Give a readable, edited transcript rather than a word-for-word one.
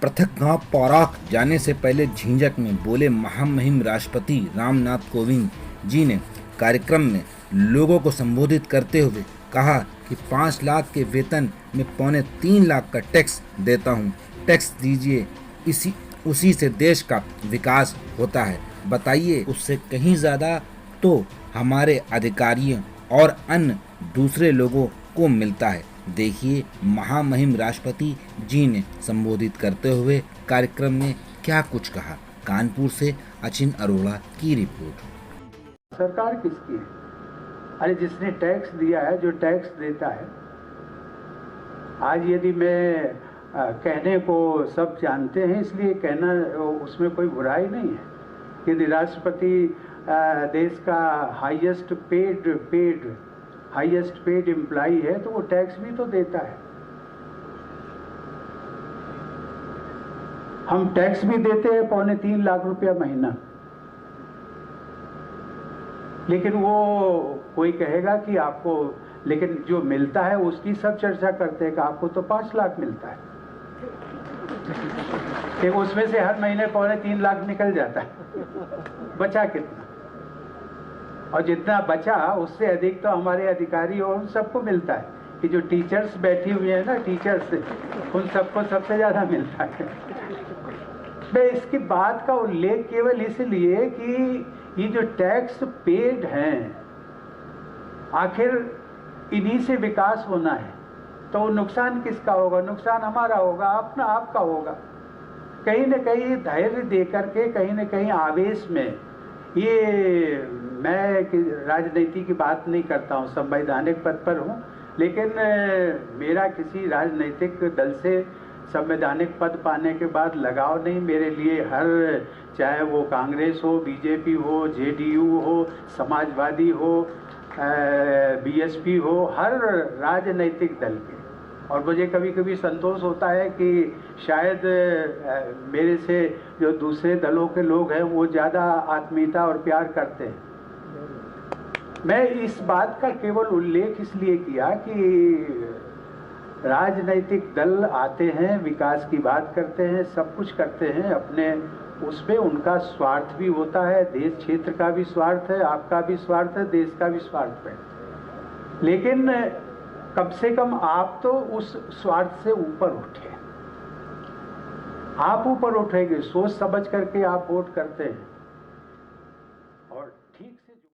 पृथक गांव पौराख जाने से पहले झिंझक में बोले महामहिम राष्ट्रपति रामनाथ कोविंद जी ने कार्यक्रम में लोगों को संबोधित करते हुए कहा कि 5 लाख के वेतन में 2.25 लाख का टैक्स देता हूं। टैक्स दीजिए, उसी से देश का विकास होता है। बताइए, उससे कहीं ज़्यादा तो हमारे अधिकारियों और अन्य दूसरे लोगों को मिलता है। देखिए महामहिम राष्ट्रपति जी ने संबोधित करते हुए कार्यक्रम में क्या कुछ कहा। कानपुर से अचिन अरोड़ा की रिपोर्ट। सरकार किसकी है? अरे जिसने टैक्स दिया है, जो टैक्स देता है। आज यदि मैं कहने को सब जानते हैं, इसलिए कहना उसमें कोई बुराई नहीं है। यदि राष्ट्रपति देश का हाईएस्ट पेड एम्प्लॉई है तो वो टैक्स भी तो देता है। हम टैक्स भी देते हैं 2.25 लाख रुपया महीना। लेकिन वो कोई कहेगा कि आपको, लेकिन जो मिलता है उसकी सब चर्चा करते हैं कि आपको तो 5 लाख मिलता है, कि उसमें से हर महीने 2.25 लाख निकल जाता है। बचा कितना? और जितना बचा उससे अधिक तो हमारे अधिकारी और उन सबको मिलता है। कि जो टीचर्स बैठी हुई है ना, टीचर्स, उन सबको सबसे ज्यादा मिलता है। मैं इसकी बात का उल्लेख केवल इसलिए कि ये जो टैक्स पेड हैं, आखिर इन्हीं से विकास होना है, तो नुकसान किसका होगा? नुकसान हमारा होगा, अपना आपका होगा। कहीं न कहीं धैर्य दे करके, कहीं न कहीं आवेश में, ये मैं राजनीति की बात नहीं करता हूँ, संवैधानिक पद पर हूँ, लेकिन मेरा किसी राजनीतिक दल से संवैधानिक पद पाने के बाद लगाव नहीं। मेरे लिए चाहे वो कांग्रेस हो, बीजेपी हो, जेडीयू हो, समाजवादी हो, बीएसपी हो, हर राजनीतिक दल के। और मुझे कभी कभी संतोष होता है कि शायद मेरे से जो दूसरे दलों के लोग हैं वो ज़्यादा आत्मीयता और प्यार करते हैं। मैं इस बात का केवल उल्लेख इसलिए किया कि राजनीतिक दल आते हैं, विकास की बात करते हैं, सब कुछ करते हैं अपने, उसमें उनका स्वार्थ भी होता है, देश क्षेत्र का भी स्वार्थ है, आपका भी स्वार्थ है, देश का भी स्वार्थ है। लेकिन कम से कम आप तो उस स्वार्थ से ऊपर उठे। आप ऊपर उठेंगे, सोच समझ करके आप वोट करते हैं। और ठीक से